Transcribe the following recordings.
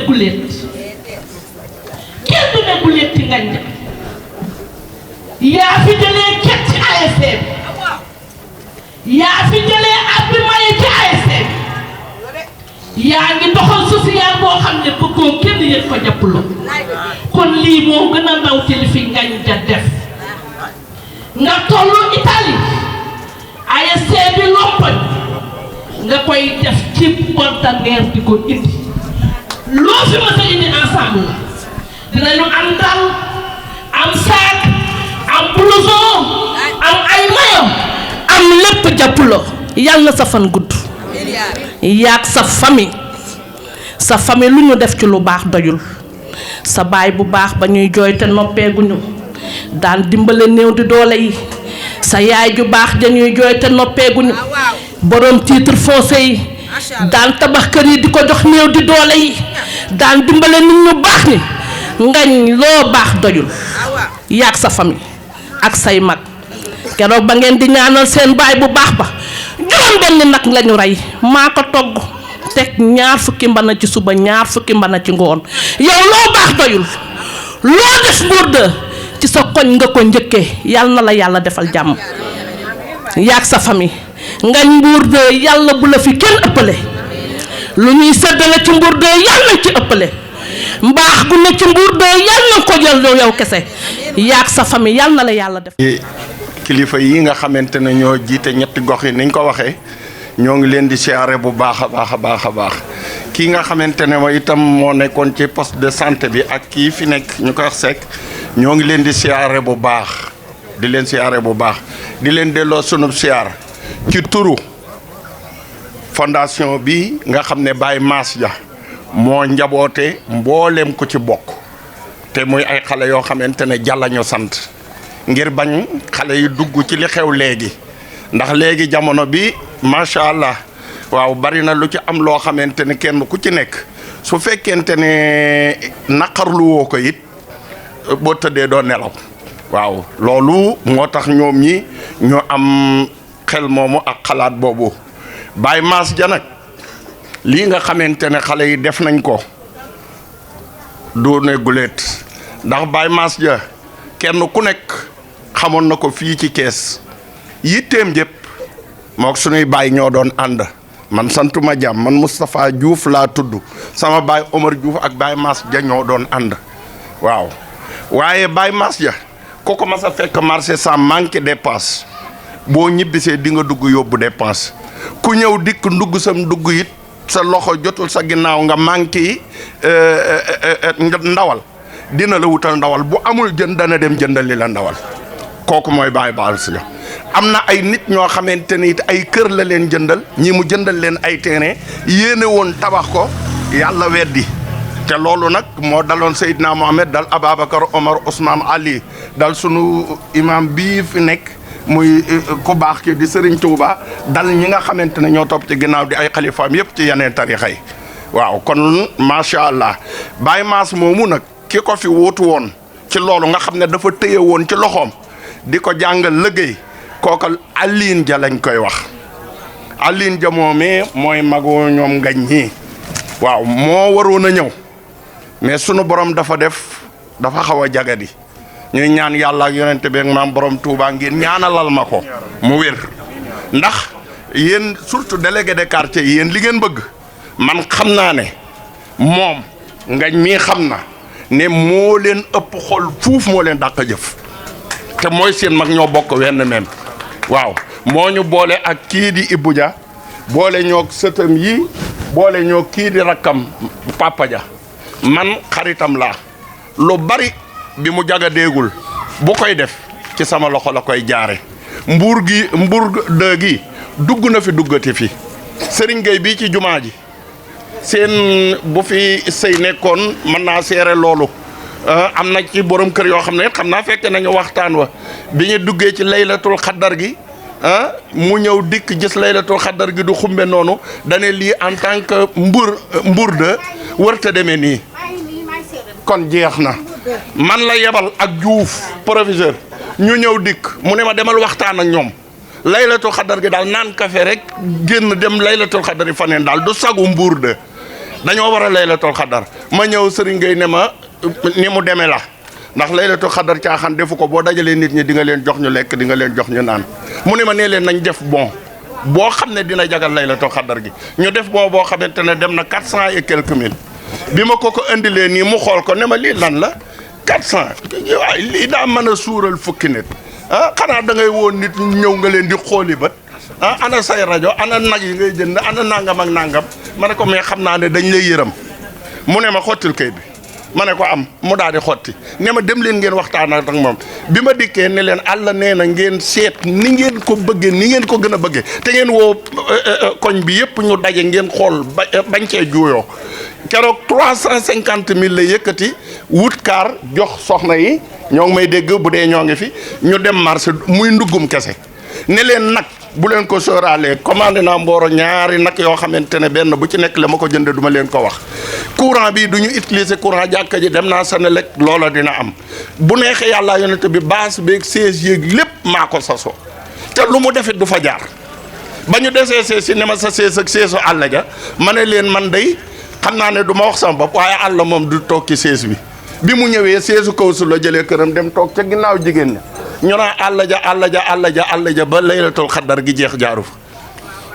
guléet kenn du ne guléet ci ngañ yaa fi jëlee ket ci ASC yaa fi jëlee abbi maye ci ASC yaa ngi doxal social boo xam ne bëggoo kenn yëg ko jàppuloo kon lii moo gën a ndaw ci li fi ngañ ja def nga tollu Italie ASC bi lompoñ nga koy def ci conteneur di ko indi loo fi mës a indi ensemble dinañu am dal am sac am blouson am ay mayo am lépp jàppuloo yàlla na sa fan gudd yaag sa famille lu ñu def ci lu baax doyul sa baay bu baax ba ñuy jooy te noppeeguñu daan dimbale néew di doole yi sa yaay ju baax ja ñuy jooy te noppeeguñu borom titre foncier yi daan tabax kër yi di ko jox néew di doole yi daan dimbale nit ñu baax ni ngañ loo baax doyul yaag sa famille ak say mag keroog ba ngeen di ñaanal seen baay bu baax ba juróom benn nag lañu rey maa ko togg teg 20 mbana ci suba 20 mbana ci ngoon yow loo baax doyul loo def Mbour 2 ci sa koñ nga ko njëkkee yàlla na la yàlla defal jàmm yaag sa famille ngañ Mbour 2 yàlla bu la fi kenn ëppale lu ñuy séddale ci Mbour 2 yàlla nañ ci ëppale mbaax gu ne ci Mbour 2 yàlla na ko jël yow kese yaag sa famille yàlla na la yàlla def. kilifa yi nga xamante ne ñoo jiite ñetti gox yi niñ ko waxee ñoo ngi leen di siyaare bu baax a baax kii nga xamante ne mooy itam moo nekkoon ci poste de santé bi ak kii fi nekk ñu koy wax Seck ñoo ngi leen di siyaare bu baax di leen siyaare bu baax di leen delloo sunub siyaar ci turu fondation bi nga xam ne Baye Mass Dia moo njaboote mboolem ko ci bokk te muy ay xale yoo xamante ne jàllañu sant ngir bañ xale yi dugg ci li xew léegi ndax léegi jamono bi macha allah waaw bari na lu ci am loo xamante ne kenn ku ci nekk su fekkente ne naqarlu woo ko it boo tëddee doo nelaw waaw loolu moo tax ñoom ñi ñu am xel moomu ak xalaat boobu Baye Mass Dia nag lii nga xamante ne xale yi def nañ ko du ne guléet ndax Baye Mass Dia kenn ku nekk xamoon na ko fii ci Kees yitteem jëpp mook suñuy baay ñoo doon ànd man santuma jàmm man Moustapha Diouf laa tudd sama baay Omar Diouf ak Baye Mass Dia ñoo doon ànd waaw waaye Baye Mass Dia ko ko mas a fekk marché sans manquer dépense boo ñibbisee di nga dugg yóbbu dépense ku ñëw dikk ndugg sam dugg it sa loxo jotul sa ginnaaw nga manqué ndawal dina la wutal ndawal bu amul jën dana dem jëndali la ndawal kooku mooy Baye Mass Dia am na ay nit ñoo xamante ni it ay kër la leen jëndal ñi mu jëndal leen ay terrain yéene woon tabax ko yàlla weddi te loolu nag moo daloon Seydina Mohamed dal Ababacar Omar Ousmane Ali dal sunu imam bii fi nekk muy ku baax ki di Serigne Touba dal ñi nga xamante ne ñoo topp ci ginnaaw di ay xalifaam yëpp ci yeneen tarixa yi waaw kon macha allah Baye Mass moomu nag ki ko fi wuutu woon ci loolu nga xam ne dafa téye woon ci loxoom di ko jàngal liggéey kooka Aline Dia lañ koy wax Aline Dia moomee mooy magu ñoom ngañ ñii waaw moo waroon a ñëw mais sunu borom dafa xaw a jagadi ñuy ñaan yàlla ak yonente beeg maam borom Touba ngeen ñaanalal ma ko mu wér ndax yéen surtout délégué de quartier yi yéen li ngeen bëgg man xam naa ne moom ngañ mii xam na ne moo leen ëpp xol fuuf moo leen dàq jëf te mooy seen mag ñoo bokk wenn même waaw moo ñu boole ak kii di Ibou Dia boole ñoo sëtam yi boole ñoo kii di rakkam Papa Dia man xaritam laa lu bari bi mu jaga déegul bu koy def ci sama loxo la koy jaare Mbour 2 gi dugg na fi duggati fi Serigne Gueye bii ci jumaa ji seen bu fi sëy nekkoon mën naa seere loolu am na ci borom kër yoo xam ne xam naa fekk nañu waxtaan wa bi ñu duggee ci laylatul xaddar gi mu ñëw dikk gis laylatul xaddar gi du xumbe noonu dane lii en tant que Mbour 2 wërta demee nii kon jeex na man la yebal ak Diouf proviseur ñu ñëw dikk mu ne ma demal waxtaan ak ñoom laylatul xaddar gi daal naan café rek génn dem laylatul xaddar yi faneen daal du sagu Mbour 2 dañoo war a laylatul xadar ma ñëw Serigne Gueye ne ma ni mu demee la ndax laylatul xadar caaxaan defu ko boo dajalee nit ñi di nga leen jox ñu lekk di nga leen jox ñu naan mu ne ma nee leen nañ def bon boo xam ne dina jagal laylatul xadar gi ñu def bon boo xamante ne dem na 400 et quelques mille bi ma ko indilee nii mu xool ko ne ma lii lan la 400 waaye lii daa mën a suural fukki nit xanaa da ngay woon nit ñëw nga leen di xooli bët ana say rajo ana nag yi ngay jënd ana nangam ak nangam ma ne ko mais xam naa ne dañ lay yërëm mu ne ma xottil kay bi ma ne ko am mu daal di xotti ne ma dem leen ngeen waxtaan ak moom bi ma dikkee ne leen àll nee na ngeen seet ni ngeen ko bëggee ni ngeen ko gën a bëggee te ngeen woo koñ bi yëpp ñu daje ngeen xool bañ cee juuyoo keroog 350 000 la yëkkati wut kaar jox soxna yi ñoo ngi may dégg bu dee ñoo ngi fi ñu dem marché muy nduggum kese ne leen nag bu leen ko sóoraalee commandé naa Mboro ñaari nag yoo xamante ne benn bu ci nekk la ma ko jënde duma leen ko wax courant bi du ñu utiliser courant jàkka ji dem naa Senelec loola dina am bu neexee yàlla yonent bi baas beeg siège yéeg lépp maa ko sasoo te lu mu defit du fa jaar ba ñu desee sees si ne ma sa sees ak seesu àll ja ma ne leen man day xam naa ne du ma wax sama bopp waaye àll moom du toog ci sees bi mu ñëwee seesu kaw su la jëlee këram dem toog ca ginnaaw jigéen ña ñu naan àll ja ba laylatul xaddar gi jeex jaaru fa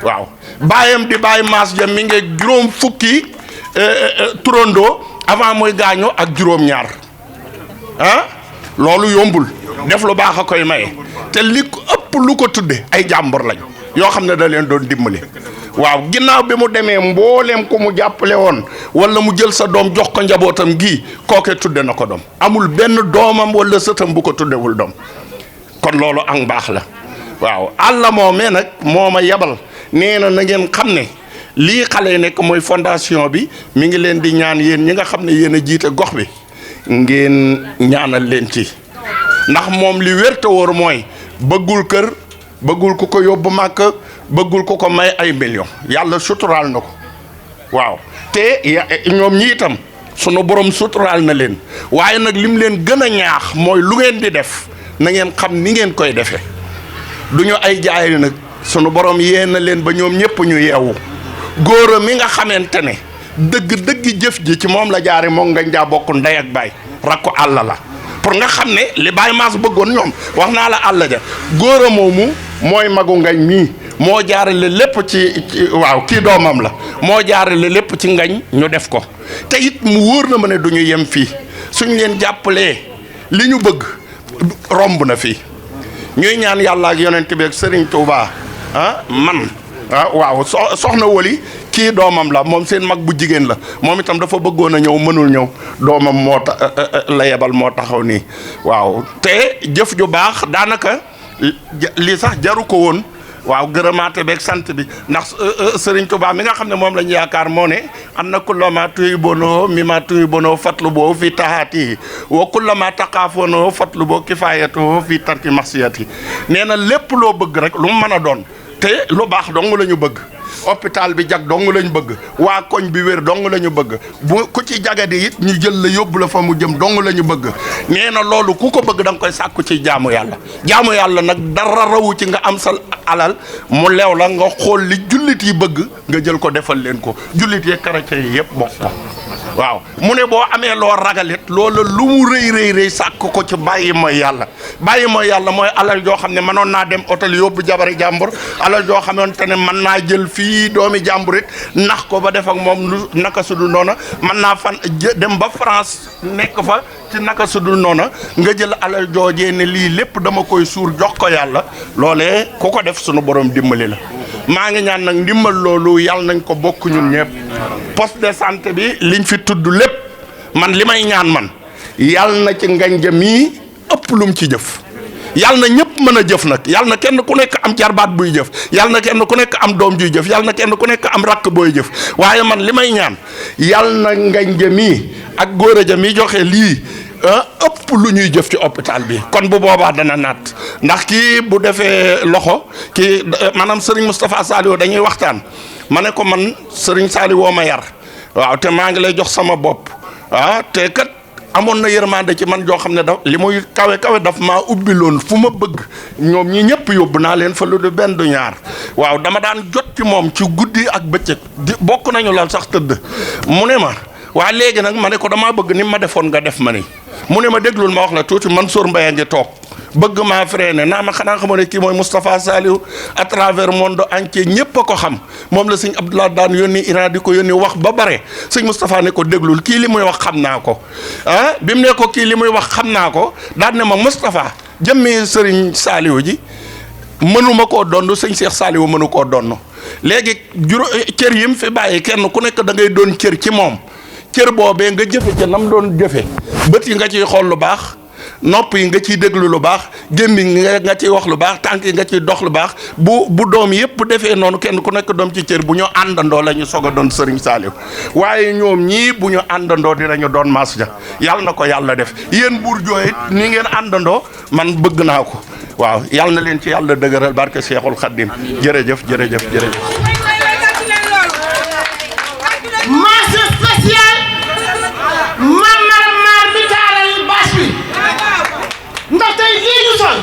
waaw baayam di bàyyi maas ja mi ngi juróom fukki turandoo avant muy gaañu ak juróom-ñaar loolu yombul def lu baax a koy maye te li ko ëpp lu ko tudde ay jàmbur lañ yoo xam ne da leen doon dimbali waaw ginnaaw bi mu demee mbooleem ko mu jàppale woon wala mu jël sa doom jox ko njabootam gii kooke tudde na ko doom amul benn doomam wala sëtam bu ko tuddewul doom kon loolu ak mbaax la waaw àlla moomee nag moo ma yebal nee na na ngeen xam ne lii xale yi nekk mooy fondation bi mi ngi leen di ñaan yéen ñi nga xam ne yéen a jiite gox bi ngeen ñaanal leen ci ndax moom li wér te wóor mooy bëggul kër bëggul ku ko yóbbu màkk bëggul ku ko may ay millions yàlla suturaal na ko waaw te ñoom ñi itam sunu borom suturaal na leen waaye nag lim leen gën a ñaax mooy lu ngeen di def na ngeen xam ni ngeen koy defee du ñu ay jaay nag sunu borom yee na leen ba ñoom ñëpp ñu yeewu góor mi nga xamante ne dëgg jëf ji ci moom la jaare moom nga njaa bokk ndey ak baay rakku àll la pour nga xam ne li Baye Mass bëggoon ñoom wax naa la àll ja góor a moomu mooy magu ngañ mii moo jaarale lépp ci waaw kii doomam la moo jaarale lépp ci ngañ ñu def ko te it mu wóor na ma ne du ñu yem fii suñ leen jàppalee li ñu bëgg romb na fii ñuy ñaan yàlla ak yonent bi ak Serigne Touba man waaw soxna Wali kii doomam la moom seen mag bu jigéen la moom itam dafa bëggoon a ñëw mënul ñëw doomam moo la yebal moo taxaw nii waaw te jëf ju baax daanaka lii sax jaru ko woon waaw gërëmaate beeg sant bi ndax Serigne Touba mi nga xam ne moom la ñu yaakaar moo ne am na kullama tuhibbunahu mimma tuhibbunahu fatlubuhu fi tahaatihi wa kullama taqaafunahu fatlubuhu kifaayatuhu fi tarki masiyati nee na lépp loo bëgg rek lu mu mën a doon te lu baax dong la ñu bëgg hôpital bi jag dong la ñu bëgg waa koñ bi wér dong la ñu bëgg bu ku ci jagade it ñu jël la yóbbu la fa mu jëm dong la ñu bëgg nee na loolu ku ko bëgg da nga koy sàkku ci jaamu yàlla nag dara rawu ci nga am sa alal mu leew la nga xool li jullit yi bëgg nga jël ko defal leen ko jullit yi chrétien yi yëpp bokk waaw mu ne boo amee loo ragalit loolu lu mu rëy sàkk ko ci bàyyi mooy yàlla mooy alal joo xam ne mënoon naa dem hôtel yóbbu jabari jàmbur alal joo xamante ne mën naa jël fii doomi jàmbur it nax ko ba def ak moom lu naka sudul noona mën naa dem ba France nekk fa ci naka sudul noona nga jël alal joojee ne lii lépp dama koy suur jox ko yàlla loolee ku ko def sunu borom dimbali la maa ngi ñaan nag ndimbal loolu yàlla nañ ko bokk ñun ñëpp poste de santé bi liñ fi tudd lépp man li may ñaan man yàlla na ci nganja mii ëpp lum ci jëf yàlla na ñëpp mën a jëf nag yàlla na kenn ku nekk am jarbaat buy jëf yàlla na kenn ku nekk am doom juy jëf yàlla na kenn ku nekk am rakk booy jëf waaye man li may ñaan yàlla na nganja mii ak góor a ja mi joxe lii ëpp lu ñuy jëf ci hôpital bi kon bu boobaa dana naat ndax kii bu defee loxo kii maanaam Serigne Moustapha Saliou dañuy waxtaan ma ne ko man Serigne Saliou woo ma yar waaw te maa ngi lay jox sama bopp te kat amoon na yërmande ci man joo xam ne li muy kawe kawe daf maa ubbiloon fu ma bëgg ñoom ñi ñëpp yóbbu naa leen fa lu du benn du ñaar waaw dama daan jot ci moom ci guddi ak bëccëg di bokk nañu lal sax tëdd mu ne ma waa léegi nag ma ne ko damaa bëgg ni ma defoon nga def ma ni mu ne ma déglul ma wax la tuuti Mansour Mbaye a ngi toog bëgg maa freiné naa ma xanaa xamoo ne kii mooy Moustapha Saliou à travers monde entier ñëpp a ko xam moom la sëñ Abdoulaye daan yónni Iran di ko yónni wax ba bare sëñ Moustapha ne ko déglul kii li muy wax xam naa ko ah bi mu ne ko kii li muy wax xam naa ko daan ne ma Moustapha jëmmi sëriñ Saliou ji mënuma koo donn sëñ Cheikh Saliou mënu koo donn léegi cër yi mu fi bàyyi kenn ku nekk da ngay doon cër ci moom cër boobee nga jëfe ca nam doon jëfe bët yi nga ciy xool lu baax nopp yi nga ciy déglu lu baax gémmiñ nga ciy wax lu baax tànk yi nga ciy dox lu baax bu doom yëpp defee noonu kenn ku nekk doom ci cër bu ñu àndandoo la ñu soog a doon Serigne Saliou waaye ñoom ñii bu ñu àndandoo dinañu doon Mass Dia yàlla na ko yàlla def yéen buur jooy ni ngeen àndandoo man bëgg naa ko waaw yàlla na leen ci yàlla dëgëral barke Cheikhul Khadim jërëjëf jërëjëf jërëjëf. mention spéciale Mame Maram Mar mi taaral bâche bi ndax tey lii ñu sol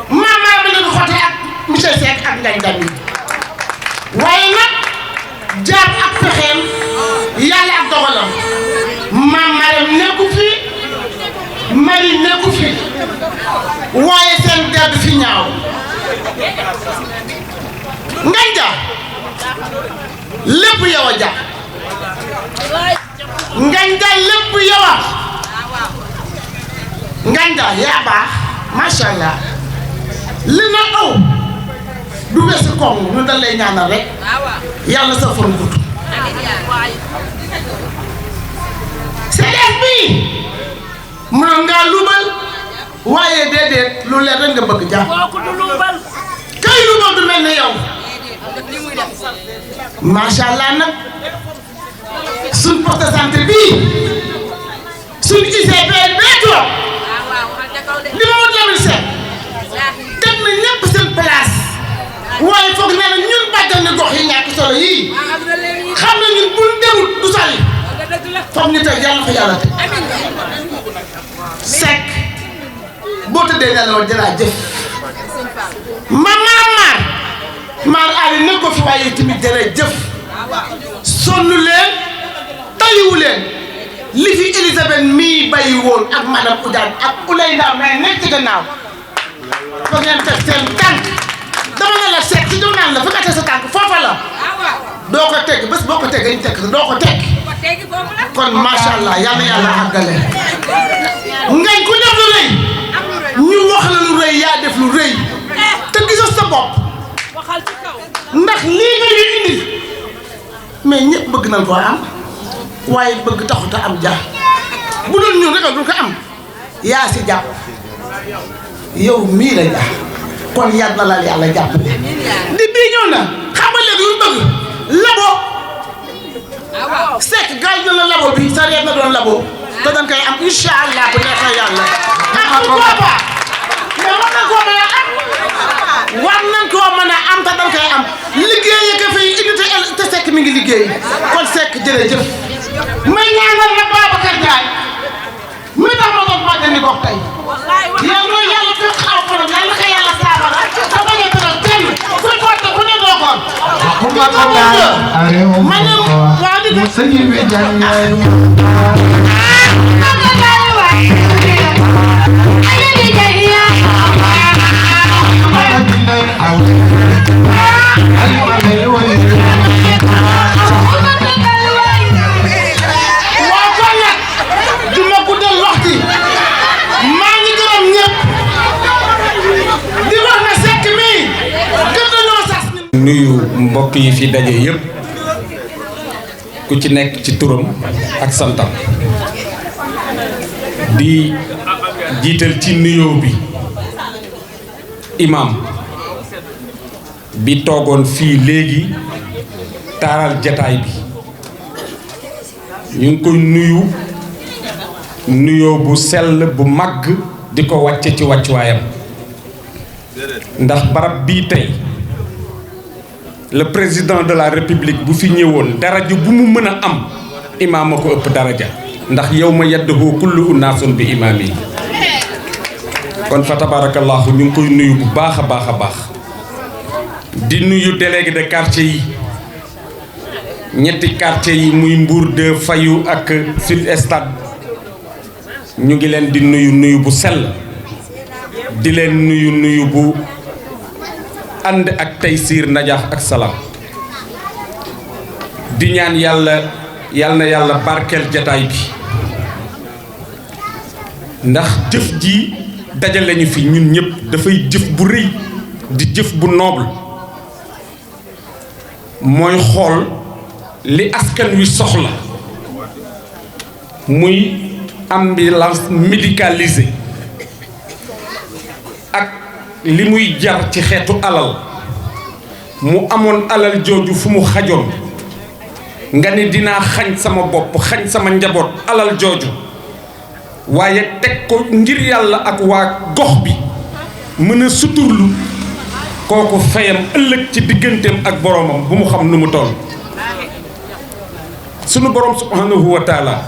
Mame Maram bi lañu xote ak monsieur Seck ak Ngagne Dami waaye nag jaar ak pexeem yàlla ak dogalam Mame Maram nekku fi Marie nekku fi waaye seen der fi ñaaw Ngagne Dia lépp yow a jàpp Ngagne Dia lépp yow a Ngagne Dia yaa baax macha allah li na aw du weesu koŋŋ ñu dañ lay ñaanal rek yàlla sa fan gudd. CDF bii mënoon ngaa luubal waaye déedéet lu leer rek nga bëgg jàpp kay luubal du mel ni yow. macha allah nag suñ poste de santé bii suñ ICP bee toog li ma wut Lamine Seck teg na ñëpp seen place waaye foog naa ne ñun bàjjani gox yi ñàkk solo yii xam na ñun buñ demul du sali foog ñu teg yàlla fa yàlla teg Seck boo tëddee nelaw dinaa jëf Mame Maram Mar Ali nekk ko fi waaye tamit jërëjëf sonn leen tayiwu leen li fi Elisabeth mii bàyyi woon ak madame Oudane ak Oulay Ndaw mais nekk ci gannaaw fa ngeen teg seen tànk dama ne la Seck si ñëw naan la fa nga teg sa tànk foofa la doo ko teg bés boo ko teg dañu teg doo ko teg kon macha allah yal na yàlla àggale ngañ ku def lu rëy ñu wax la lu rëy yaa def lu rëy te gisoo sa bopp ndax lii nga ñu indi mais ñëpp bëgg nañ koo am waaye bëgg taxut a am jaar bu doon ñun rek du ko am yaa si jàpp yow mii la jàpp kon yàgg na la yàlla jàppale di bii ñëw na xam nga léegi lu bëgg labo Seck gaaj na la labo bi sa reet na doon labo te dañ koy am incha allah bu neexee yàlla ah bu boobaa mais war nañ koo mën a am war nañ koo mën a am te dañ koy am liggéey ka fay unité te Seck mi ngi liggéey kon Seck jërëjëf may ñaanal la Babacar Ndiaye mi tax ma doon bàjjani gox tey yow mooy yàlla fi xaw ko nag yàlla ko yàlla saabara te bañ a tëral kenn ku porte ku ne doo koon ma ne waa di nuyu mbokk yi fi daje yépp ku ci nekk ci turam ak santam di jiital ci nuyoo bi imam bi toogoon fii léegi taaral jataay bi ñu ngi koy nuyoo bu sell bu màgg di ko wàcce ci wàccuwaayam ndax barab bii tey le président de la république bu fi ñëwoon daraja bu mu mën a am imaam a ko ëpp daraja ndax yawma yadduhu kullu unaasun bi imaami kon fa tabarakallahu ñu ngi koy nuyu bu baax a baax a baax di nuyu délégué de quartier yi ñetti quartier yi muy Mbour 2 Fayu ak Sud Stade ñu ngi leen di nuyu bu sell di leen nuyu bu ànd ak taysiir najaax ak salaam di ñaan yàlla na yàlla barkeel jataay bi ndax jëf ji dajale ñu fi ñun ñëpp dafay jëf bu rëy di jëf bu noble mooy xool li askan wi soxla muy ambulance médicalisée ak li muy jar ci xeetu alal mu amoon alal jooju fu mu xajoon nga ne dinaa xañ sama bopp xañ sama njaboot alal jooju waaye teg ko ngir yàlla ak waa gox bi mën a suturlu kooku fayam ëllëg ci digganteem ak boromam bu mu xam nu mu toll sunu borom subhanahu wa taala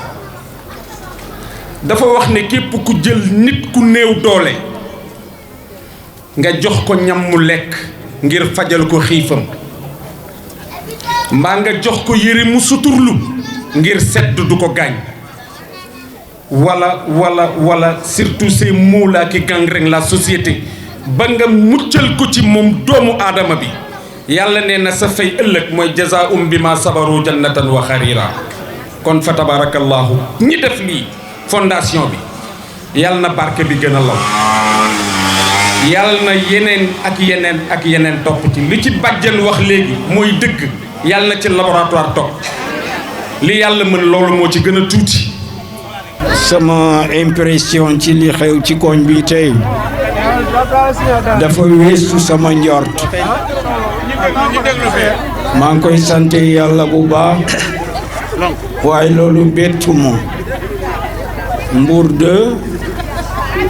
dafa wax ne képp ku jël nit ku néew doole nga jox ko ñam mu lekk ngir fajal ko xiifam mbaa nga jox ko yére mu suturlu ngir sedd du ko gaañ wala surtout ces mots là qui gangrènent la société ba nga muccal ko ci moom doomu aadama bi yàlla nee na sa fay ëllëg mooy jazaa'um bima sabaru jannatan wa xarira kon fa tabarakallahu ñi def lii fondation bi yàlla na barke bi gën a law yàlla na yeneen ak yeneen topp ci li ci bàjjen wax léegi mooy dëgg yàlla na ci laboratoire topp li yàlla mën loolu moo ci gën a tuuti. sama impression ci li xew ci koñ bi tey dafa weesu sama njort maa ngi koy sant yàlla bu baax waaye loolu bettu ma Mbour 2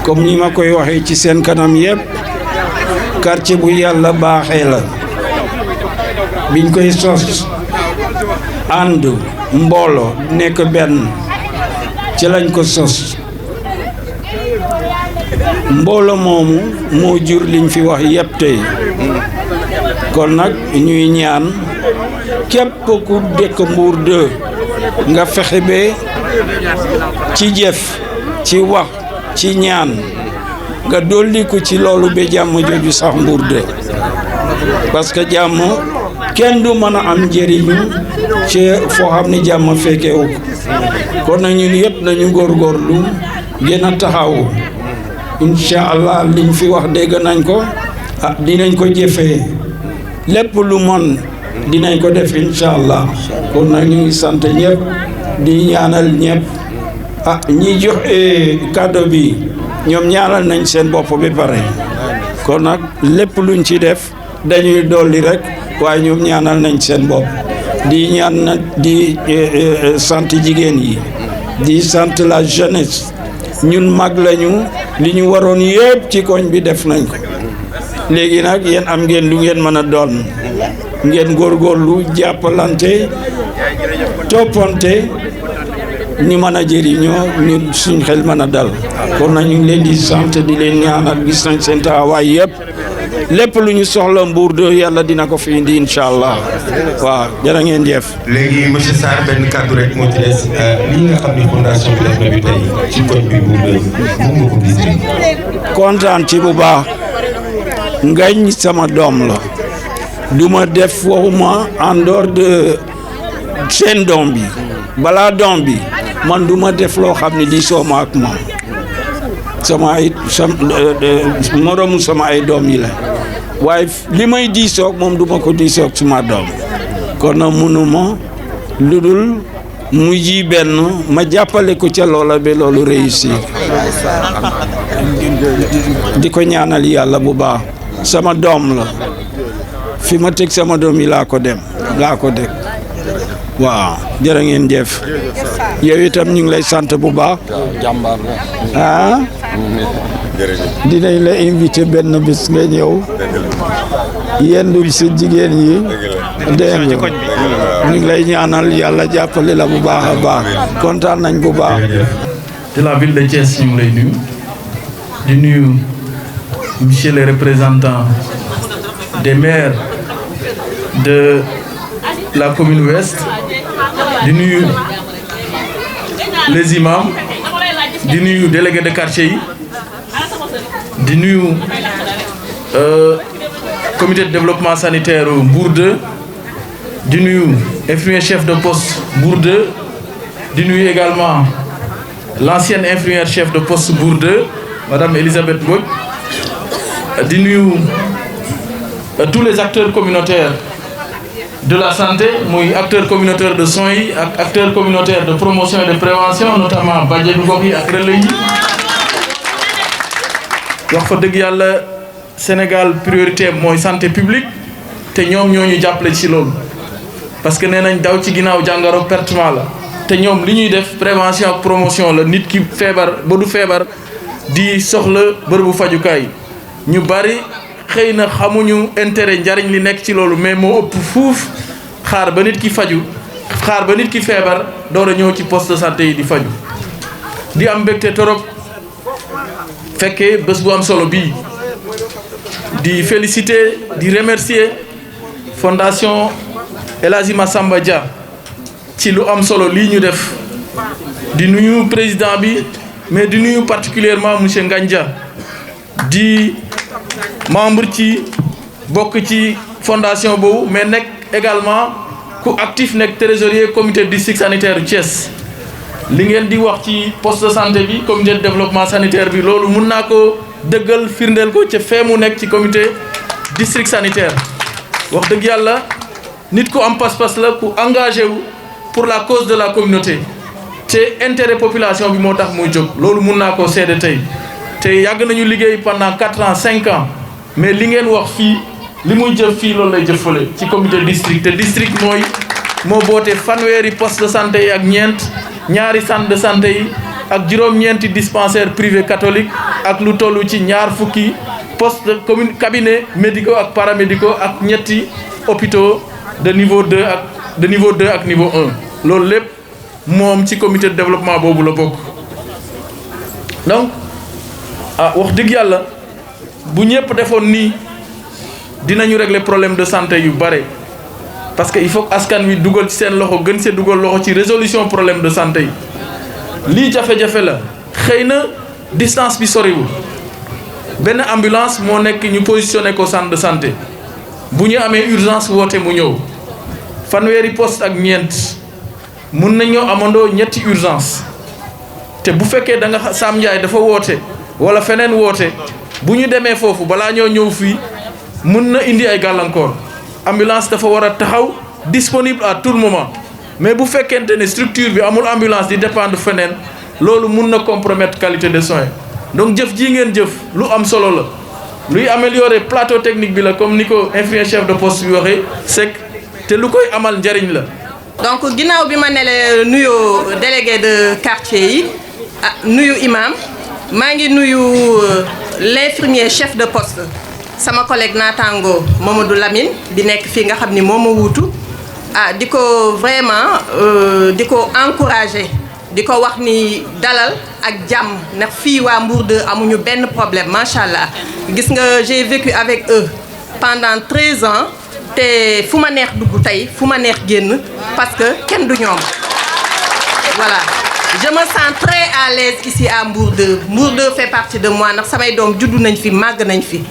comme ni ma koy waxee ci seen kanam yëpp quartier bu yàlla baaxee la biñ koy sos ànd mbooloo nekk benn ci lañ ko sos mbooloo moomu moo jur liñ fi wax yëpp tey kon nag ñuy ñaan képp ku dëkk Mbour 2 nga fexe ba ci jëf ci wax ci ñaan nga dolli ko ci loolu ba jàmm jooju sax Mbour 2 parce que jàmm kenn du mën a am njëriñu ci foo xam ne jàmm fekkewu ko kon nag ñun yëpp nañu góorgóorlu gën a taxawu incha allah liñ fi wax dégg nañ ko dinañ ko jëfee lépp lu mën dinañ ko def incha allah kon nag ñu ngi sant ñëpp di ñaanal ñëpp ñi joxe cadeau bi ñoom ñaanal nañ seen bopp ba pare kon nag lépp luñ ci def dañuy dolli rek waaye ñoom ñaanal nañ seen bopp di ñaan nag di sant jigéen yi di sant la jeunesse ñun mag lañu li ñu waroon yëpp ci koñ bi def nañ ko léegi nag yéen am ngeen lu ngeen mën a doon ngeen góorgóorlu jàppalante toppante ñu mën a jëriñoo ñun suñ xel mën a dal kon nag ñu ngi leen di sant di leen ñaanal gis nañ seen taxawaay yëpp lépp lu ñu soxla Mbour 2 yàlla dina ko fi indi incha allah waaw jërë ngeen jëf. léegi monsieur Sarr benn kàddu rek moo ci des lii nga xam ne fondation bi def na bi tey ci koñ bi Mbour 2 mu nga ko gisee. kontaan ci bu baax ngañ sama doom la duma def waxuma en dehors de seen doom bi balaa doom bi man duma def loo xam ne di sooma ak moom sama ay moromu sama ay doom yi la waaye li may diisoog moom duma ko diisoog suma doom kon nag mënuma lu dul mu ji benn ma jàppale ko ca loola ba loolu réussir di ko ñaanal yàlla bu baax sama doom la fi ma teg sama doom yi laa ko deg waaw jërë ngeen jëf yow itam ñu ngi lay sant bu baax dinañ la invité benn bis nga ñëw yendu si jigéen yi dégg nga ñu ngi lay ñaanal yàlla jàppale la bu baax a baax kontaan nañ bu baax. de la ville de Thiès ñu ngi lay nuyu di nuyu monsieur le représentant des maires de la commune ouest di nuyu les imams di nuyu délégué de quartier yi di nuyu comité de développement sanitaire Mbour 2 di nuyu infirmier chef de poste Mbour 2 di nuyu également l'ancienne infirmière chef de poste Mbour 2 madame Elisabeth Mbodj di nuyu tous les acteurs communautaires de la santé muy acteurs communautaires de soins yi ak acteurs communautaires de promotion et de prévention notamment bàjjenu gox yi ak relais yi wax fa dëgg yàlla Sénégal priorité mooy santé publique te ñoom ñoo ñu jàppale ci loolu parce que nee nañ daw ci ginnaaw jàngoro pertement la te ñoom li ñuy def prévention ak promotion la nit ki feebar ba du feebar di soxla bërëbu fajukaay ñu bari xëy na xamuñu intérêt njariñ li nekk ci loolu mais moo ëpp fuuf xaar ba nit ki faju xaar ba nit ki feebar door a ñëw ci poste de santé yi di faju di am mbégte torop fekkee bés bu am solo bii di féliciter di remercier fondation El Hadji Massamba Dia ci lu am solo lii ñu def di nuyu président bi mais di nuyu particulièrement monsieur Ngandia di membre ci bokk ci fondation boobu mais nekk également ku actif nekk trésorier comité de district sanitaire Thiès li ngeen di wax ci poste de santé bi comité de développement sanitaire bi loolu mun naa ko dëggal firndeel ko ca fee mu nekk ci comité district sanitaire wax dëgg yàlla nit ku am pas-pas la ku engagé wu pour la cause de la communauté te intérêt population bi moo tax muy jóg loolu mun naa koo seede tey te yàgg nañu liggéey pendant 4 ans 5 ans mais li ngeen wax fii li muy jëf fii loolu lay jëfale ci comité district te district mooy moo boote fanweeri poste de santé yi ak ñaari centre de santé yi ak juróom-ñeenti dispensaire privé catholique ak lu toll ci ñaar fukki poste de commune cabinet médicaux ak paramédicaux ak ñetti hôpitaux de niveau 2 ak niveau 1 loolu lépp moom ci comité de développement boobu la bokk donc wax dëgg yàlla bu ñëpp defoon nii dinañu régler problème de santé yu bare parce que il faut que askan wi dugal ci seen loxo gën see dugal loxo ci résolution problème de santé yi lii jafe-jafe la xëy na distance bi soriwul benn ambulance moo nekk ñu positionné ko centre de santé bu ñu amee urgence woote mu ñëw fanweeri poste ak ñeent mun nañoo amandoo ñetti urgence te bu fekkee da nga Sam Ndiaye dafa woote wala feneen woote bu ñu demee foofu balaa ñoo ñëw fii mun na indi ay gàllankoor ambulance dafa war a taxaw disponible à tout moment mais bu fekkente ne structure bi amul ambulance di dépendre feneen loolu mun na compromettre qualité de soins donc jëf ji ngeen jëf lu am solo la luy améliorer plateau technique bi la comme ni ko infirmier chef de poste bi waxee sec te lu koy amal njariñ la. donc ginnaaw bi ma ne la nuyoo délégué de quartier yi nuyu imam maa ngi nuyu l'infirmier chef de poste sama collègue naataango Mamadou Lamine di nekk fii nga xam ni moo ma wuutu di ko vraiment di ko encourager di ko wax ni dalal ak jàmm ndax fii waa Mbour 2 amuñu benn problème macha allah gis nga j'ai vécu avec eux pendant 13 ans te fu ma neex dugg tey fu ma neex génn parce que kenn du ñoom voilà je me sens très à l'aise ici à Mbour 2 Mbour 2 fait partie de moi ndax samay doom juddu nañ fi màgg nañ fi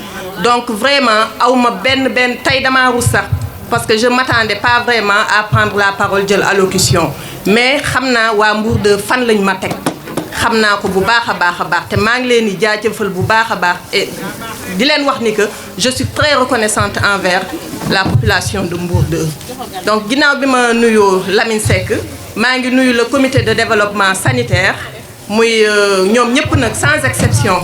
donc vraiment awma benn tey damaa rus sax parce que je m'attendais pas vraiment à prendre la parole jël allocution mais xam naa waa Mbour 2 fan lañ ma teg xam naa ko bu baax a baax te maa ngi leen di jaajëfal bu baax a baax et di leen wax ni que je suis très reconnaissante envers la population de Mbour 2 donc ginnaaw bi ma nuyoo Lamine Seck maa ngi nuyu le comité de développement sanitaire muy ñoom ñëpp nag sans exception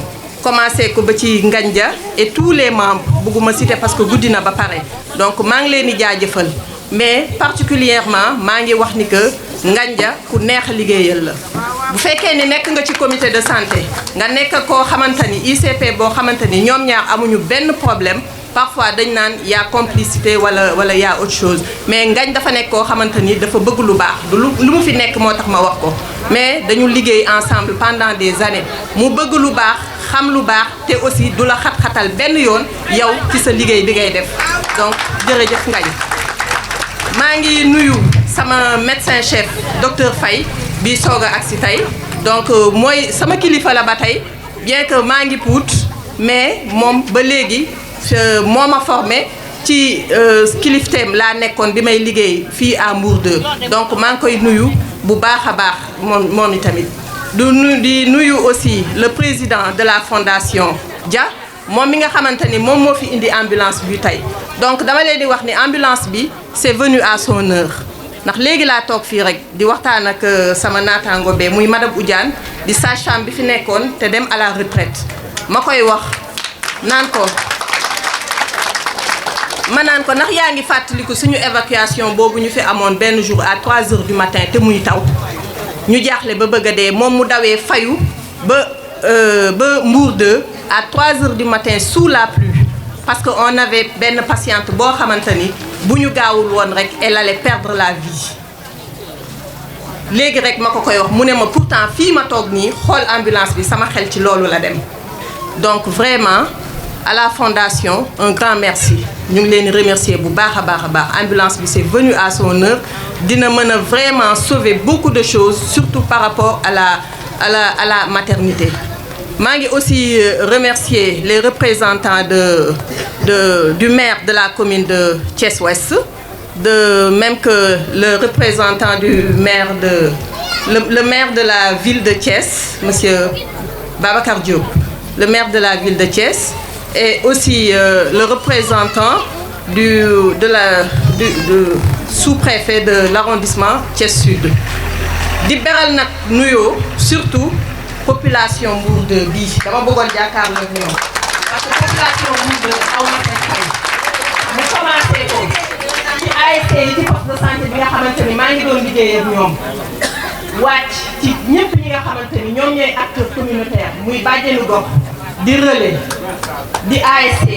commencé ko ba ci Ngandia et tous les membres bëgguma citer parce que guddi na ba pare donc maa ngi leen di jaajëfal mais particulièrement maa ngi wax ni que Ngandia ku neex a liggéeyal la bu fekkee ni nekk nga ci comité de santé nga nekk koo xamante ni ICP boo xamante ni ñoom ñaar amuñu benn problème parfois dañ naan y a complicité wala y a autre chose mais Ngagne dafa nekk koo xamante ni dafa bëgg lu baax du lu mu fi nekk moo tax ma wax ko mais dañu liggéey ensemble pendant des années mu bëgg lu baax xam lu baax te aussi du la xat-xatal benn yoon yow ci sa liggéey bi ngay def donc jërëjëf Ngagne. maa ngi nuyu sama médecin chef docteur Faye bi soog a agsi tey donc mooy sama kilifa la ba tey bien que maa ngi Pout mais moom ba léegi moo ma formé ci kilifteem laa nekkoon bi may liggéey fii à Mbour 2 donc maa ngi koy nuyu bu baax a baax moom itamit di nuyu aussi le président de la fondation Dia moom mi nga xamante ni moom moo fi indi ambulance bi tey donc dama leen di wax ni ambulance bi c'est venu à son heure ndax léegi laa toog fii rek di waxtaan ak sama naataango be muy madame Oudiane di sage-femme bi fi nekkoon te dem à la retraite ma koy wax naan ko ndax yaa ngi fàttaliku suñu évacuation boobu ñu fi amoon benn jour à 3 heures du matin te muy taw ñu jaaxle ba bëgg a dee moom mu dawee fayu ba Mbour 2 à 3 heures du matin sous la pluie parce que on avait benn patiente boo xamante ni bu ñu gaawul woon rek elle allait perdre la vie léegi rek ma ko koy wax mu ne ma pourtant fii ma toog nii xool ambulance bi sama xel ci loolu la dem donc vraiment à la fondation un grand merci ñu ngi leen di remercier bu baax a baax ambulance bi c'est venu à son heure dina mën a vraiment sauver beaucoup de choses surtout par rapport à la maternité. maa ngi aussi remercier les représentants du maire de la commune de Thiès Ouest de même que le représentant du maire le maire de la ville de Thiès monsieur Babacar Diop le maire de la ville de Thiès et aussi le représentant du sous-préfet de l'arrondissement Thiès Sud di beral nag nuyoo surtout population Mbour 2 bii dama bëggoon jàkkaarloo ak ñoom parce que population Mbour 2 aw na seen fay mu commencé ko ci ASC yi ci poste de santé bi nga xamante ni maa ngi doon liggéey ak ñoom wàcc ci ñëpp ñi nga xamante ni ñoom ñooy acteurs communautaires muy bàjjenu gox di relais di ASC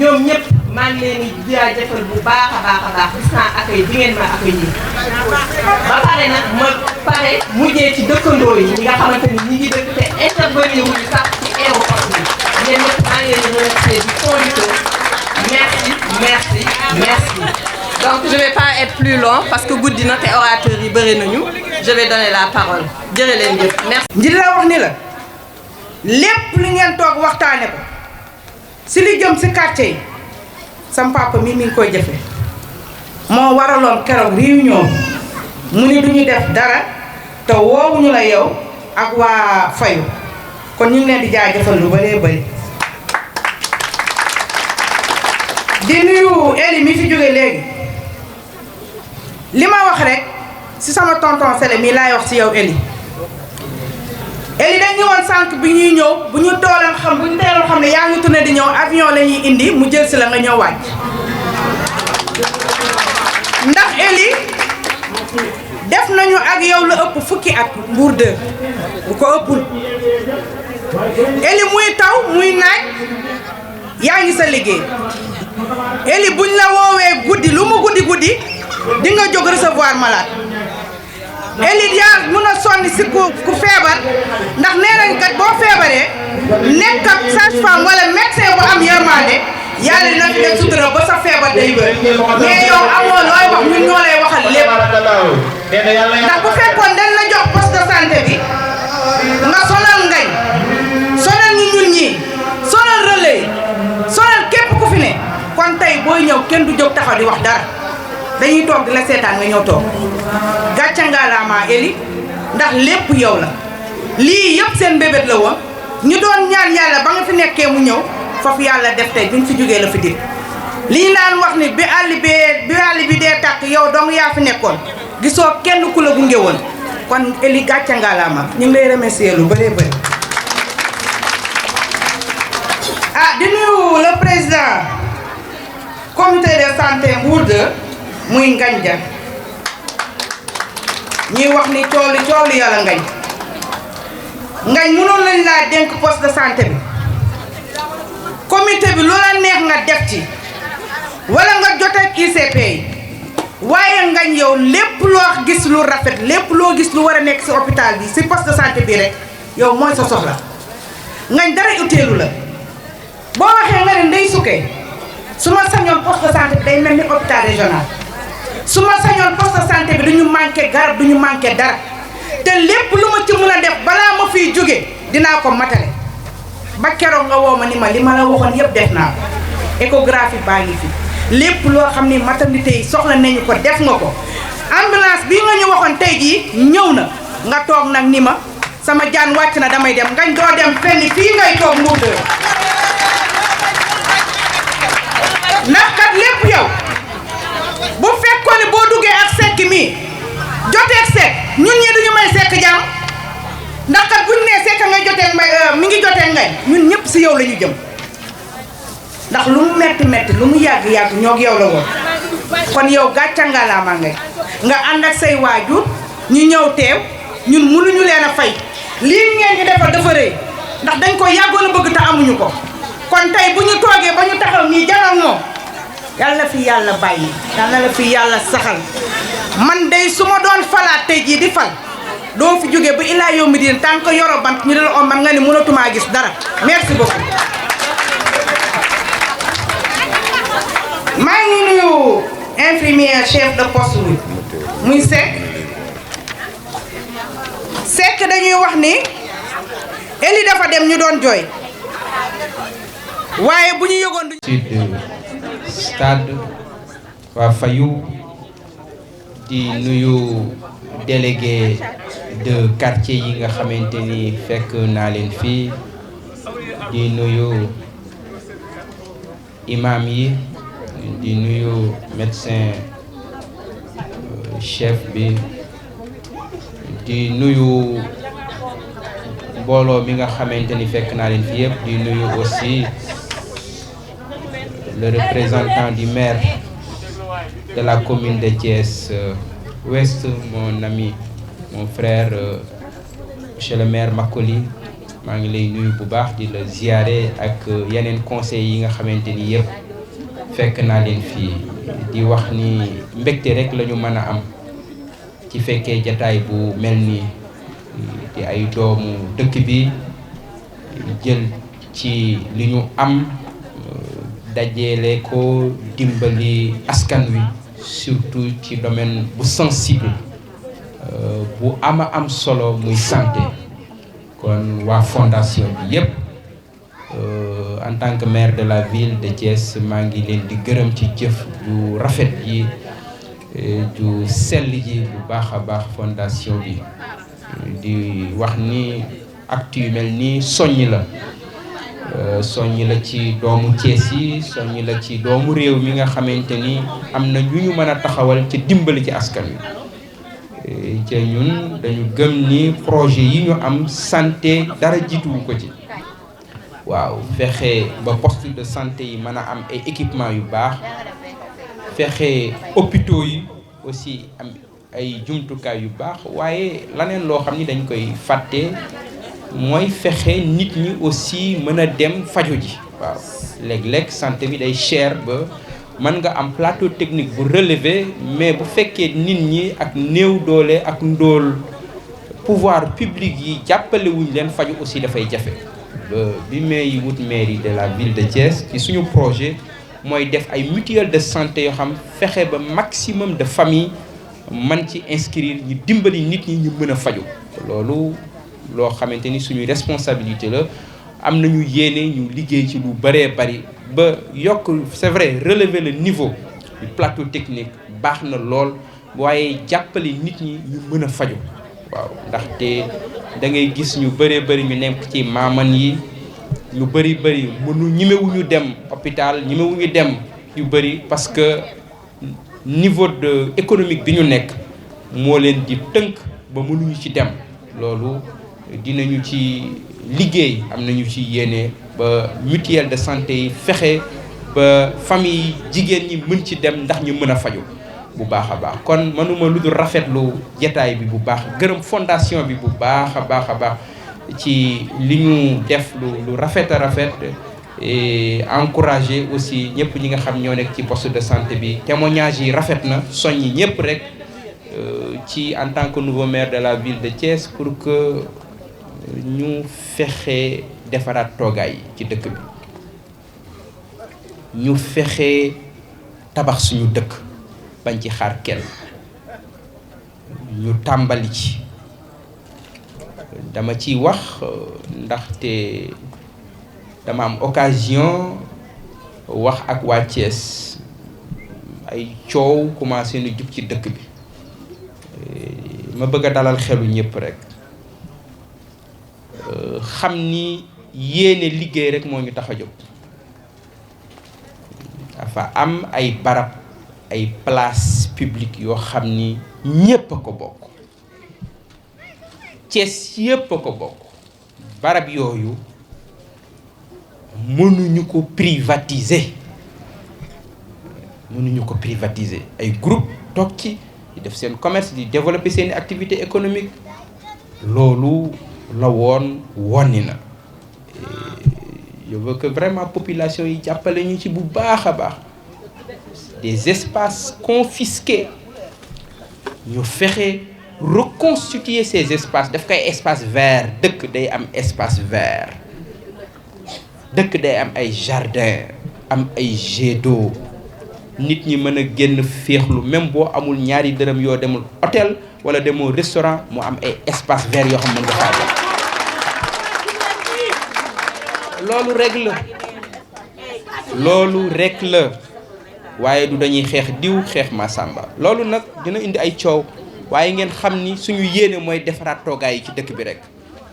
ñoom ñëpp maa ngi leen di jaajëfal bu baax a baax gis naa accueil bi ngeen ma accueillir ba pare nag ma pare mujjee ci dëkkandoo yi ñi nga xamante ni ñi ngi dëkk te intervenir wuñu sax ci aéroport bi yéen ñëpp maa ngi leen di remercier du fond du cœur merci donc je vais pas être plus long parce que guddi na te orateurs yi bëri nañu je vais donner la parole jërë leen jëf merci. nji la wax ni la lépp li ngeen toog waxtaane ko si li jëm si quartier yi sam papa mi ngi koy jëfe moo waraloon keroog réunion mu ni duñu def dara te woowuñu la yow ak waa fayu kon ñu ngi leen di jaajëfal lu bëree bëri di nuyu Eli mi fi jóge léegi li ma wax rek si sama tonton Sele mii laay wax si yow Eli dañu woon sànq bi ñuy ñëw bu ñu toolam xam bu ñu teeloon xam ne yaa ngi tourné di ñëw avion la ñuy indi mu jël si la nga ñëw wàcc ndax Eli def nañu ak yow lu ëpp fukki at Mbour 2 bu ko ëppul Eli muy taw muy naaj yaa ngi sa liggéey Eli buñ la woowee guddi lu mu guddi di nga jóg recevoir malade Eli yaa mun a sonni si ku feebar ndax nee nañ kat boo feebaree nekk ak sage-femme wala médecin bu am yërmande yàlla dina fi def sutura ba sa feebar day wér mais yow amoo looy wax ñun ñoo lay waxal lépp ndax bu fekkoon dañ la jox poste de santé bi nga sonal Ngagne sonal ñun ñii sonal relais sonal képp ku fi ne kon tey booy ñëw kenn du jóg taxaw di wax dara dañuy toog di la seetaan nga ñëw toog gàcce ngaalaamaa Eli ndax lépp yow la lii yëpp seen bébét la woon ñu doon ñaan yàlla ba nga fi nekkee mu ñëw foofu yàlla def tey bi ñu fi jógee la fi dig li ñu naan wax ni bi àll bi dee tàkk yow dong yaa fi nekkoon gisoo kenn ku la gunge woon kon Eli gàcce ngaalaamaa ñu ngi lay remercier lu bëree bëri di nuyu le président comité de santé Mbour 2 muy Ngagne Dia ñuy wax ni coow li yàlla Ngagne mënoon lañ laa dénk poste de santé bi comité bi lu la neex nga def ci wala nga joteeg ICP yi waaye ngañ yow lépp loo gis lu rafet lépp loo gis lu war a nekk si hôpital bi si poste de santé bi rek yow mooy sa soxla ngañ dara utteelu la boo waxee nga ne Ndeye Souké su ma sañoon poste de santé bi day mel ni hôpital régional su ma sañoon poste de santé bi duñu manqué garab duñu manqué dara te lépp lu ma ci mën a def balaa ma fiy jóge dinaa ko matale ba keroog nga woo ma ni ma li ma la waxoon yëpp def naa ko échographie baa ngi fi lépp loo xam ni maternité yi soxla nañu ko def nga ko ambulance bii nga ñu waxoon tey jii ñëw na nga toog nag ni ma sama jaan wàcc na damay dem ngañ doo dem fenn fii ngay toog Mbour 2 ndax kat lépp yow bu fekkoon ne boo duggee ak sekk mi joteeg sekk ñun ñi duñu may sekk jàmm ndax kat buñ nee sekk ngay joteeg may mi ngi joteeg ngay ñun ñëpp si yow la ñu jëm ndax lu mu metti metti lu mu yàgg-yàgg ñoo yow la woon kon yow gàcca ngalaama ngay nga ànd ak say waajur ñu ñëw teew ñun mënuñu leen a fay lii ngeen ñu defal dafa rëy ndax dañ ko yàggoon a bëgg te amuñu ko kon tey bu ñu toogee ba ñu taxaw nii janoog moom yàlla fi yàlla bàyyi yàlla la fi yàlla saxal man day su ma doon falaat tey jii di fal doo fi jógee ba illaa yow mi di tant que yoro bant ñu dala om man nga ni mënatumaa gis dara merci beaucoup maa ngi nuyu infirmier chef de poste bi muy Seck dañuy wax ni Eli dafa dem ñu doon jooy waaye bu ñu yëgoon du stade waa Fayu di nuyu délégué de quartier yi nga xamante ni fekk naa leen fii di nuyu imam yi di nuyu médecin chef bi di nuyu mbooloo mi nga xamante ni fekk naa leen fi yëpp di nuyu aussi le représentant du maire de la commune de Thiès Ouest, mon ami, mon frère, monsieur le maire Makoli. maa ngi lay nuyu bu baax di la ziyaare ak yeneen conseil yi nga xamante ni yëpp fekk naa leen fii di wax ni mbégte rek la ñu mën a am ci fekkee jataay bu mel nii di ay doomu dëkk bi jël ci li ñu am dajale ko dimbali askan wi surtout ci domaine bu sensible bu ama am solo muy santé kon waa fondation bi yëpp en tant que maire de la ville de Thiès maa ngi leen di gërëm ci jëf ju rafet yi ju sell ji bu baax a baax fondation bi di wax ni acte yu mel nii soññi la soññi la ci doomu Thiès yi soññi la ci doomu réew mi nga xamante ni am na ñu ñu mën a taxawal ci dimbali ci askan wi te ñun dañu gëm ni projet yi ñu am santé dara jiituwu ko ci waaw fexe ba poste de santé yi mën a am ay équipement yu baax fexe hôpitaux yi aussi am ay jumtukaay yu baax waaye laneen loo xam ni dañ koy fàtte mooy fexe nit ñi aussi mën a dem faju ji waaw léeg-léeg santé bi day cher ba mën nga am plateau technique bu relevé mais bu fekkee nit ñi ak néew doole ak ndóol pouvoir public yi jàppale wuñ leen faju aussi dafay jafe bi may wut mairie de la ville de Thiès ci suñu projet mooy def ay mutuelle de santé yoo xam fexe ba maximum de famille man ci inscrire ñu dimbali nit ñi ñu mën a faju loolu loo xamante ni suñuy responsabilité la am nañu yéene ñu liggéey ci lu bëree bari ba yokk c'est vrai relever le niveau du plateau technique baax na lool waaye jàppale nit ñi ñu mën a faju waaw ndaxte da ngay gis ñu bëree bëri ñu nekk ci maaman yi ñu bëri ñemewuñu dem hôpital ñemewuñu dem yu bëri parce que niveau de économique bi ñu nekk moo leen di tënk ba mënuñu ci dem loolu dinañu ci liggéey am nañu ci yéene ba mutuelle de santé yi fexe ba famille jigéen ñi mën ci dem ndax ñu mën a faju bu baax a baax kon mënuma lu dul rafetlu jataay bi bu baax gërëm fondation bi bu baax a baax ci li ñu def lu rafet a rafet et encourager aussi ñëpp ñi nga xam ñoo nekk ci poste de santé bi. témoignage yi rafet na soññi ñëpp rek ci en tant que nouveau maire de la ville de Thiès pour que ñu fexe defaraat toogaay yi ci dëkk bi, ñu fexe tabax suñu dëkk bañ ci xaar kenn, ñu tàmbali ci. dama ciy wax ndaxte dama am occasion wax ak waa Thiès ay coow commencé nu jub ci dëkk bi, ma bëgg a dalal xelu ñëpp rek xam ni yéene liggéey rek moo ñu tax a jóg. dafa am ay barab ay place publique yoo xam ni ñépp a ko bokk, Thiès yépp a ko bokk. barab yooyu mënuñu ko privatiser, ay groupe toog ci di def seen commerce di développer seeni activité économique, loolu la wonni na. je veux que vraiment population yi jàppale ñu ci bu baax a baax. des espaces confisqués ñu fexe reconstituer ces espaces, daf koy espace vert. dëkk day am espace vert, dëkk day am ay jardin, am ay jet d'eau, nit ñi mën a génn féexlu, même boo amul ñaari dërëm yoo demul hôtel wala demoo restaurant, mu am ay espace vert yoo xam mën nga faa dem. loolu rek la waaye du dañuy xeex diw xeex Massamba. loolu nag dina indi ay coow, waaye ngeen xam ni suñu yéene mooy defaraat toogaay yi ci dëkk bi rek.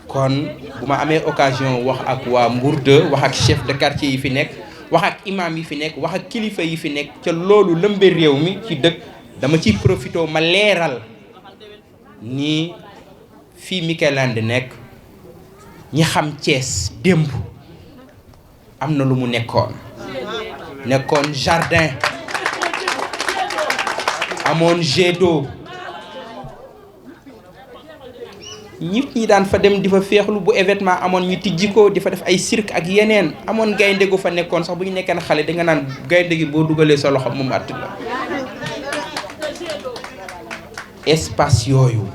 kon bu ma amee occasion wax ak waa Mbour 2, wax ak chef de quartier yi fi nekk, wax ak imam yi fi nekk, wax ak kilifa yi fi nekk, ca loolu lëmbe réew mi ci dëkk, dama ciy profité ma leeral ni fii Mikeland nekk ñi xam Thiès démb am na lu mu nekkoon jardin, amoon jet d'eau, nit ñi daan fa dem di fa féexlu, bu événement amoon ñu tijji ko di fa def ay cirque ak yeneen, amoon gaynde gu fa nekkoon sax bu ñu nekkee xale da nga naan gaynde gi boo dugalee sa loxo moom àtt la. espace yooyu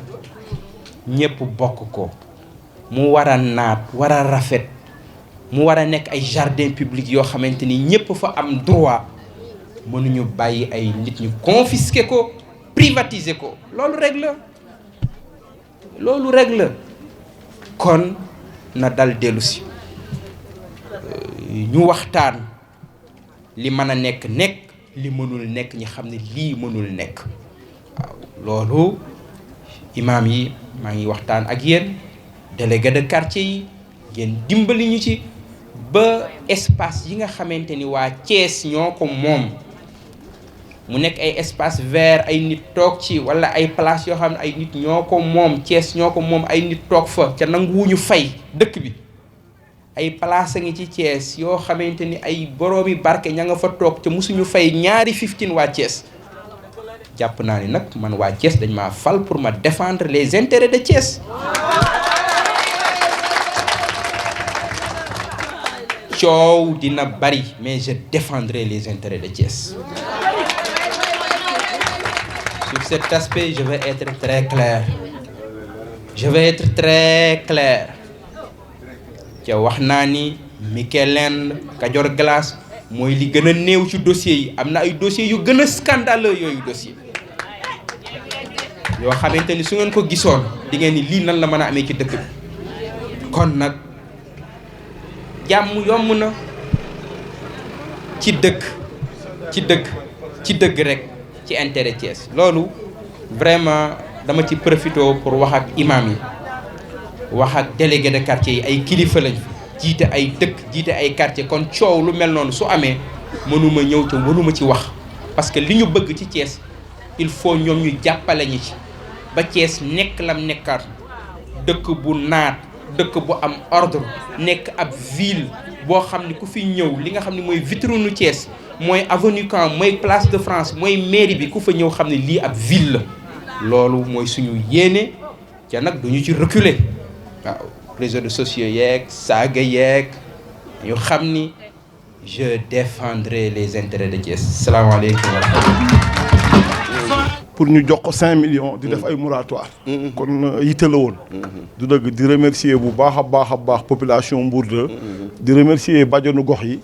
ñëpp bokk ko, mu war a naat, war a rafet, mu war a nekk ay jardin public yoo xamante ni ñëpp fa am droit. mënuñu bàyyi ay nit ñu confisquer ko, privatiser ko. loolu rek la kon na dal dellu si, ñu waxtaan li mën a nekk, li mënul nekk ñi xam ne lii mënul nekk. waaw loolu imam yi maa ngi waxtaan ak yéen, délégué de quartier yi, ngeen dimbali ñu ci ba espace yi nga xamante ni waa Thiès ñoo ko moom, mu nekk ay espace vert, ay nit toog ci, wala ay place yoo xam ne ay nit ñoo ko moom, Thiès ñoo ko moom, ay nit toog fa ca nanguwuñu fay dëkk bi. ay place a ngi ci Thiès yoo xamante ni ay boroomi barke ña nga fa toog ca musuñu fay ñaari 15 waa Thiès. jàpp naa ni nag man waa Thiès dañ maa fal pour ma défendre les intérêts de Thiès. coow dina bari mais je défendrai les intérêts de Thiès. Sur cet aspect, je vais être très clair. ca wax naa ni Mikeland Kajoor Glace mooy li gën a néew ci dossiers yi. am na ay dossiers yu gën a scandaleux yooyu dossier yoo xamante ni su ngeen ko gisoon di ngeen ni lii nan la mën a amee ci dëkk bi. kon nag jàmm yomb na ci dëkk rek ci intérêt Thiès. loolu vraiment dama ci profité pour wax ak imam yi, wax ak délégué de quartier yi, ay kilifa lañ jiite ay dëkk, jiite ay quartier. kon coow lu mel noonu su amee mënuma ñëw te mënuma ci wax, parce que li ñu bëgg ci Thiès il faut ñoom ñu jàppale ñi ci ba Thiès nekk lam nekkaat dëkk bu naat, dëkk bu am ordre, nekk ab ville boo xam ni ku fi ñëw li nga xam ne mooy vitrine Thiès, mooy avenue Caen, mooy place de France, mooy mairie bi, ku fa ñëw xam ne lii ab ville la. loolu mooy suñu yéene ca nag duñu ci reculer. waaw réseaux sociaux yeeg saaga yeeg ñu xam ni je défendrai les intérêts de Thiès. Salam alaikum. Pour ñu jox ko 5 millions di def ay moratoire kon yitte la woon du dëgg di remercier bu baax a baax population Mbour 2 di remercier bajonu gox yi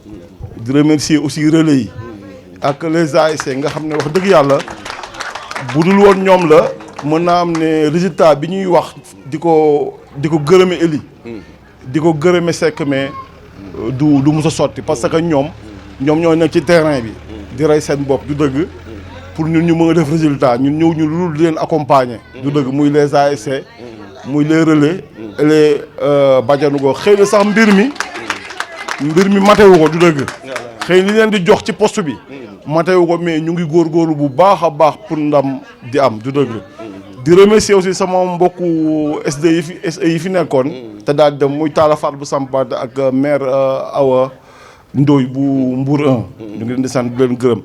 di remercier aussi relais yi ak les ASC nga xam ne wax dëgg yàlla bu dul woon ñoom la mën naa am ne résultat bi ñuy wax di ko gërëme Eli di ko gërëme Seck mais du mus a sotti parce que ñoom ñoo nekk ci terrain bi di rey seen bopp du dëgg pour ñun ñu mën a def résultat ñun ñëw ñu lu di leen accompagner du dëgg muy les ASC muy les relais les bajanu go xëy na sax mbir mi matewu ko du dëgg xëy li leen di jox ci poste bi matewu ko mais ñu ngi góorgóorlu bu baax a baax pour ndam di am du dëgg di remercier aussi sama mbokku SD yi fi nekkoon te daal dem muy Talla Fall bu Sampate ak maire Awa Ndoy bu Mbour 1 ñu ngi leen di sant di leen gërëm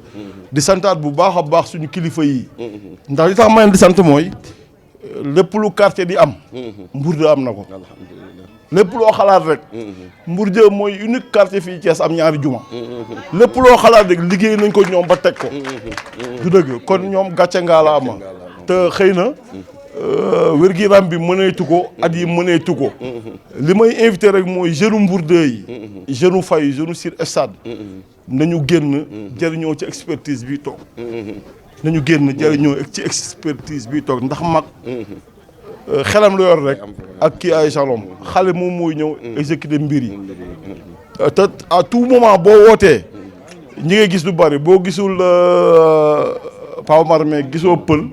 di santaat bu baax a baax suñu kilifa yi ndax li tax ma leen di sant mooy lépp lu quartier di am Mbour 2 am na ko lépp loo xalaat rek Mbour 2 mooy unique quartier fii Thiès am ñaari juma lépp loo xalaat rek liggéey nañ ko ñoom ba teg ko du dëgg kon ñoom gàcce ngaa la ama te xëy na wér-gi-yaram bi mëneetu ko at yi mëneetu ko li may invité rek mooy jeune Mbour 2 yi jeune Faye jeune Sir Estade nañu génn jëriñoo ci expertise bi toog nañu génn jëriñoo ci expertise bi toog ndax mag xelam la yor rek ak kii ay jalom xale moom mooy ñëw exécuter mbir yi te à tout moment boo wootee ñi ngay gis lu bari boo gisul Pao Marmé gisoo Pël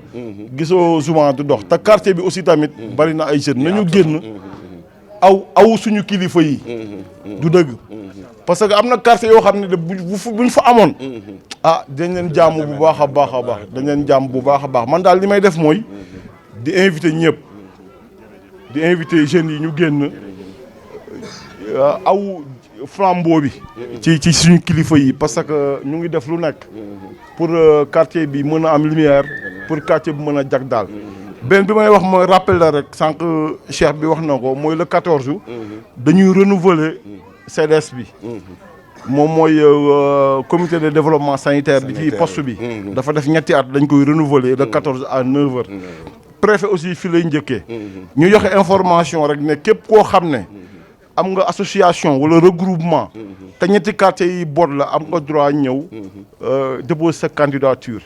gisoo Zouma du dox te quartier bi aussi tamit bari na ay jeunes nañu génn aw suñu kilifa yi du dëgg parce que am na quartier yoo xam ne de buñ fa amoon dañ leen jàmm bu baax a baax dañ leen jàmm bu baax a baax man daal li may def mooy di invité ñëpp di invité jeunes yi ñu génn aw flambeau bi ci suñu kilifa yi parce que ñu ngi def lu nekk pour quartier bi mën a am lumière pour quartier bi mën a jag daal benn bi may wax mooy rappel la rek sànq cheikh bi wax na ko mooy le 14 dañuy renouveler CDS bi moom mooy comité de développement sanitaire bi ci poste bi dafa def ñetti at dañ koy renouveler le 14 à 9h préfet aussi fii lay njëkkee ñu joxe information rek ne képp koo xam ne am nga association wala regroupement te ñetti quartier yi boot la am nga droit ñëw déposer sa candidature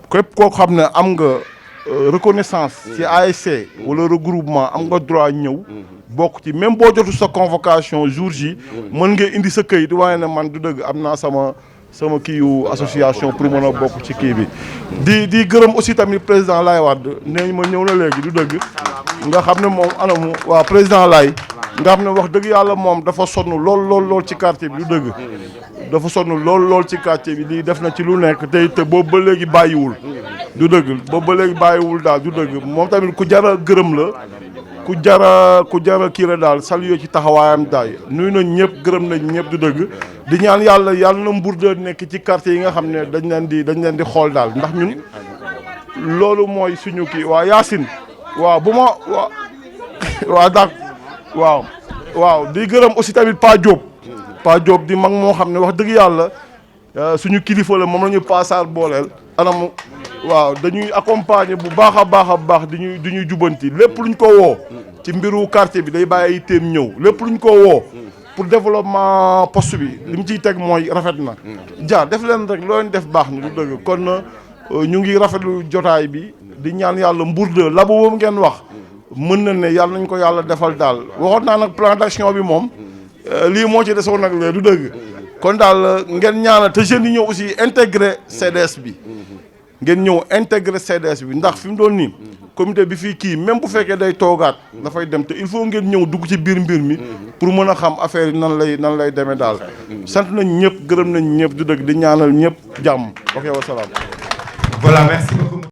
képp koo xam ne am nga reconnaissance ci ASC wala regroupement am nga droit ñëw bokk ci même boo jotu sa convocation jour ji mën nga indi sa këyit waaye ne man du dëgg am naa sama kiiwu association pour mën a bokk ci kii bi di gërëm aussi tamit président Laye Wade nee ma ñëw na léegi du dëgg nga xam ne moom anamu waa président Laye nga xam ne wax dëgg yàlla moom dafa sonn lool ci quartier bi du dëgg dafa sonn lool ci quartier bi lii def na ci lu nekk te boobu ba léegi bàyyiwul du dëgg boobu ba léegi bàyyiwul daal du dëgg moom tamit ku jara gërëm la ku jara kii la daal salué ci taxawaayam daay nuyu nañ ñëpp gërëm nañ ñëpp du dëgg di ñaan yàlla na Mbour 2 nekk ci quartier yi nga xam ne dañ leen di xool daal ndax ñun loolu mooy suñu kii waa Yacine waaw bu ma waa dak waaw di gërëm aussi tamit Pa Diop di mag moo xam ne wax dëgg yàlla suñu kilifa la moom la ñu paasaar booleel anam waaw dañuy accompagner bu baax a baax di ñuy jubanti lépp luñ ko woo ci mbiru quartier bi day bàyyi itteem ñëw lépp luñ ko woo pour développement poste bi li mu ciy teg mooy rafet na def leen rek loo leen def baax ni lu dëgg kon ñu ngi rafetlu jotaay bi di ñaan yàlla Mbour 2 la boobu ngeen wax mën na ne yàlla nañ ko yàlla defal daal waxoon naa nag plan d'action bi moom lii moo ci desoon nag lee du dëgg kon daal ngeen ñaanal te jeunes yi ñëw aussi intégré CDS bi ngeen ñëw intégré CDS bi ndax fi mu doon nii comité bi fii kii même bu fekkee day toogaat dafay dem te il faut ngeen ñëw dugg ci biir mbir mi pour mën a xam affaire yi nan lay demee daal sant nañ ñëpp gërëm nañ ñëpp du dëgg di ñaanal ñëpp jàmm ok wasalaam. Voilà, merci beaucoup.